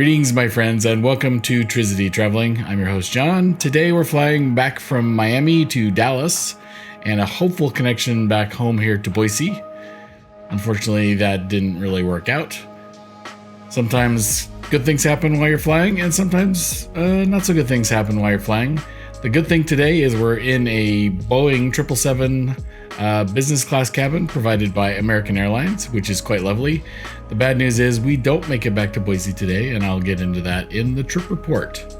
Greetings, my friends, and welcome to Trizity Traveling. I'm your host, John. Today we're flying back from Miami to Dallas and a hopeful connection back home here to Boise. Unfortunately, that didn't really work out. Sometimes good things happen while you're flying, and sometimes not so good things happen while you're flying. The good thing today is we're in a Boeing 777 business class cabin provided by American Airlines, which is quite lovely. The bad news is we don't make it back to Boise today, and I'll get into that in the trip report.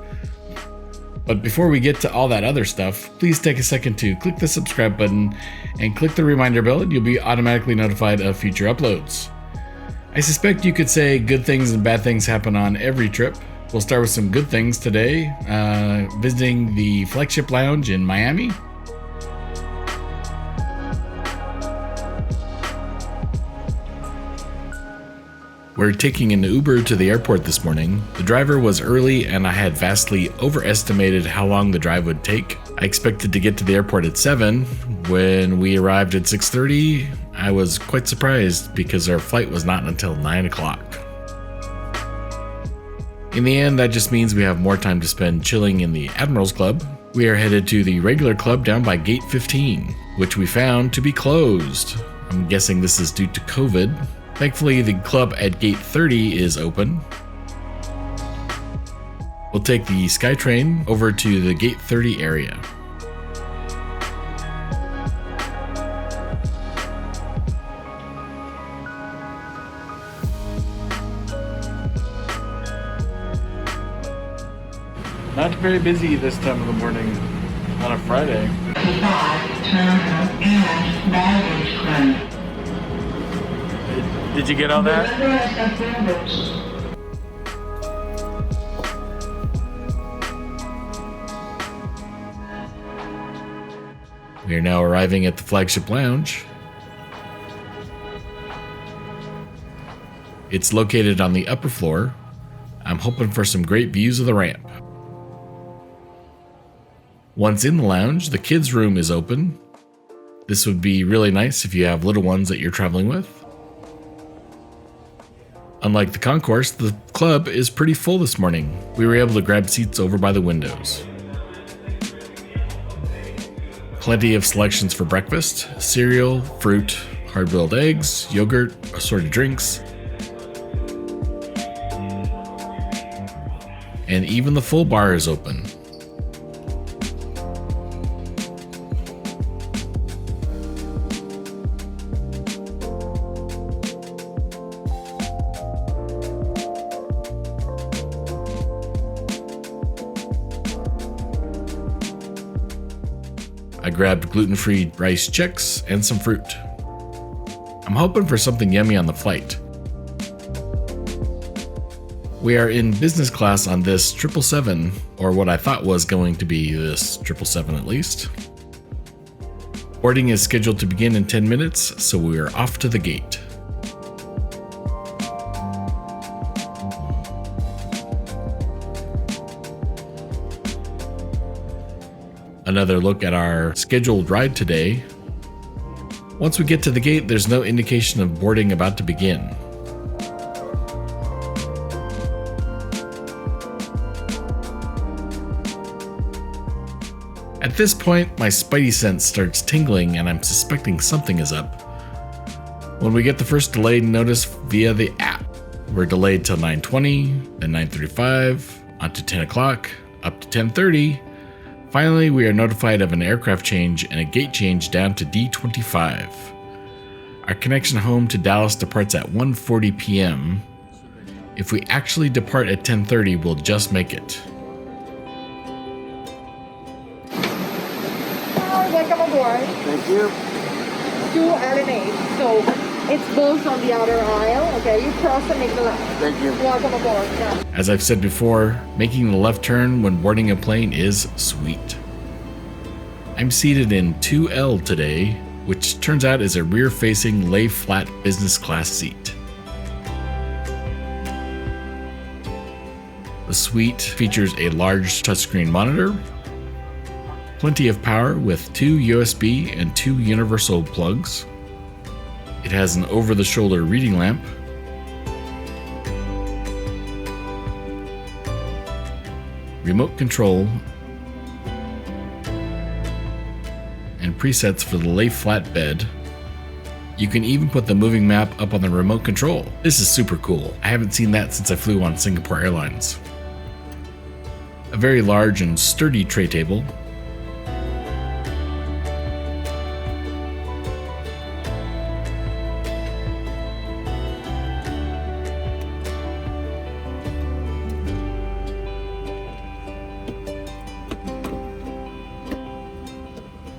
But before we get to all that other stuff, please take a second to click the subscribe button and click the reminder bell, and you'll be automatically notified of future uploads. I suspect you could say good things and bad things happen on every trip. We'll start with some good things today, visiting the Flagship Lounge in Miami. We're taking an Uber to the airport this morning. The driver was early and I had vastly overestimated how long the drive would take. I expected to get to the airport at 7. When we arrived at 6:30, I was quite surprised because our flight was not until 9 o'clock. In the end, that just means we have more time to spend chilling in the Admirals Club. We are headed to the regular club down by gate 15, which we found to be closed. I'm guessing this is due to COVID. Thankfully, the club at gate 30 is open. We'll take the SkyTrain over to the gate 30 area. Not very busy this time of the morning on a Friday. Did you get all that? We are now arriving at the Flagship Lounge. It's located on the upper floor. I'm hoping for some great views of the ramp. Once in the lounge, the kids' room is open. This would be really nice if you have little ones that you're traveling with. Unlike the concourse, the club is pretty full this morning. We were able to grab seats over by the windows. Plenty of selections for breakfast: cereal, fruit, hard-boiled eggs, yogurt, assorted drinks, and even the full bar is open. I grabbed gluten-free rice checks and some fruit. I'm hoping for something yummy on the flight. We are in business class on this 777, or what I thought was going to be this 777 at least. Boarding is scheduled to begin in 10 minutes, so we are off to the gate. Another look at our scheduled ride today. Once we get to the gate, there's no indication of boarding about to begin. At this point, my spidey sense starts tingling and I'm suspecting something is up. When we get the first delayed notice via the app, we're delayed till 9:20, then 9:35, on to 10 o'clock, up to 10:30. Finally, we are notified of an aircraft change and a gate change down to D25. Our connection home to Dallas departs at 1:40 p.m. If we actually depart at 10:30, we'll just make it. Welcome aboard. Thank you. 2 LNA. So it's both on the outer aisle. Okay, you cross and make the left. Thank you. Welcome aboard. Yeah. As I've said before, making the left turn when boarding a plane is sweet. I'm seated in 2L today, which turns out is a rear-facing lay-flat business class seat. The suite features a large touchscreen monitor, plenty of power with 2 USB and 2 universal plugs. It has an over-the-shoulder reading lamp, remote control, and presets for the lay flat bed. You can even put the moving map up on the remote control. This is super cool. I haven't seen that since I flew on Singapore Airlines. A very large and sturdy tray table.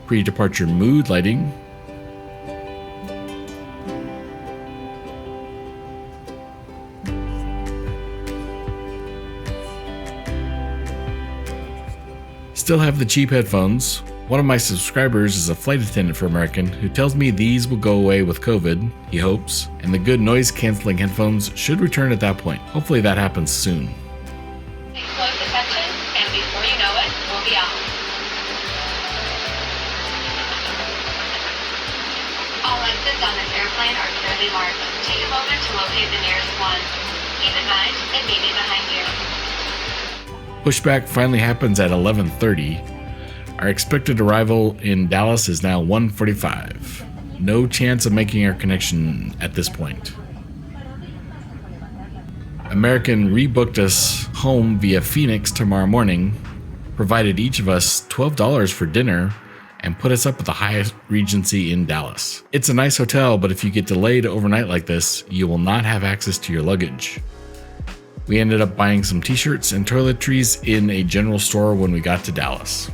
Pre-departure mood lighting. Still have the cheap headphones. One of my subscribers is a flight attendant for American who tells me these will go away with COVID, he hopes, and the good noise canceling headphones should return at that point. Hopefully that happens soon. Take close attention, and before you know it, we'll be off. All exits on this airplane are clearly marked. Take a moment to locate the nearest one. Keep in mind, it may be behind you. Pushback finally happens at 11:30. Our expected arrival in Dallas is now 1:45. No chance of making our connection at this point. American rebooked us home via Phoenix tomorrow morning, provided each of us $12 for dinner, and put us up at the Hyatt Regency in Dallas. It's a nice hotel, but if you get delayed overnight like this, you will not have access to your luggage. We ended up buying some t-shirts and toiletries in a general store when we got to Dallas.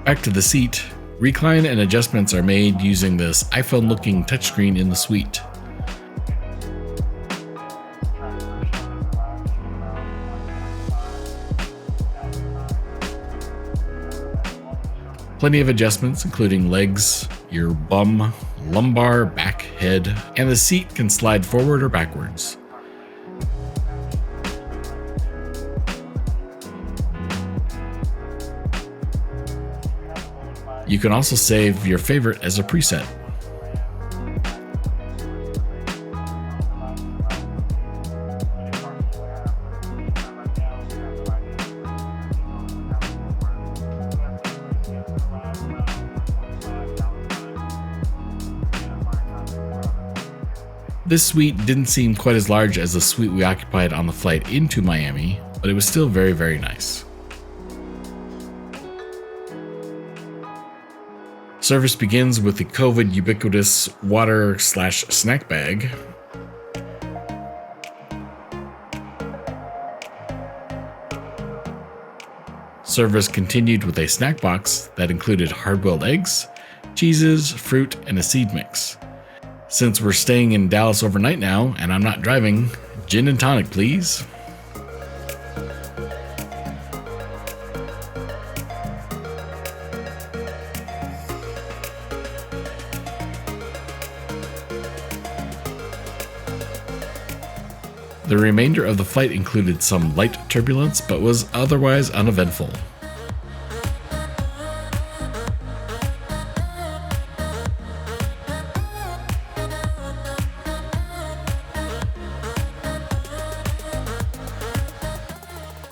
Back to the seat. Recline and adjustments are made using this iPhone-looking touchscreen in the suite. Plenty of adjustments, including legs, your bum, lumbar, back, head, and the seat can slide forward or backwards. You can also save your favorite as a preset. This suite didn't seem quite as large as the suite we occupied on the flight into Miami, but it was still very, very nice. Service begins with the COVID ubiquitous water/snack bag. Service continued with a snack box that included hard-boiled eggs, cheeses, fruit, and a seed mix. Since we're staying in Dallas overnight now and I'm not driving, gin and tonic, please. The remainder of the flight included some light turbulence, but was otherwise uneventful.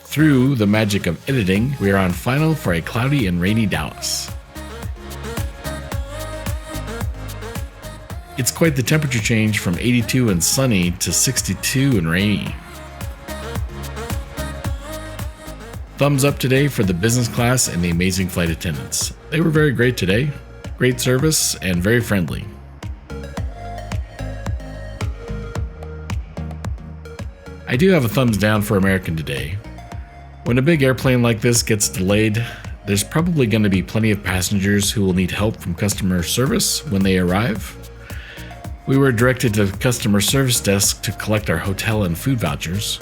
Through the magic of editing, we are on final for a cloudy and rainy Dallas. It's quite the temperature change from 82 and sunny to 62 and rainy. Thumbs up today for the business class and the amazing flight attendants. They were very great today. Great service and very friendly. I do have a thumbs down for American today. When a big airplane like this gets delayed, there's probably going to be plenty of passengers who will need help from customer service when they arrive. We were directed to the customer service desk to collect our hotel and food vouchers.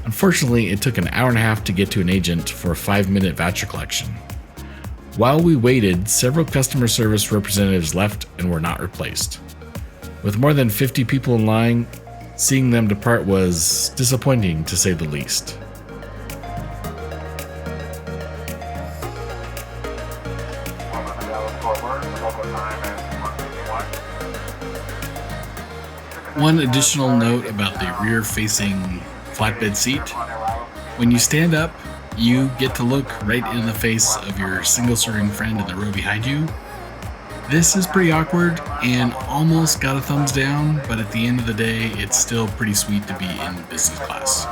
Unfortunately, it took an hour and a half to get to an agent for a 5-minute voucher collection. While we waited, several customer service representatives left and were not replaced. With more than 50 people in line, seeing them depart was disappointing to say the least. One additional note about the rear-facing flatbed seat. When you stand up, you get to look right in the face of your single-serving friend in the row behind you. This is pretty awkward and almost got a thumbs down, but at the end of the day, it's still pretty sweet to be in business class.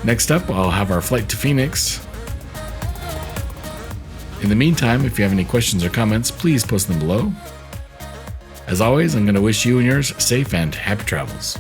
Next up, I'll have our flight to Phoenix. In the meantime, if you have any questions or comments, please post them below. As always, I'm going to wish you and yours safe and happy travels.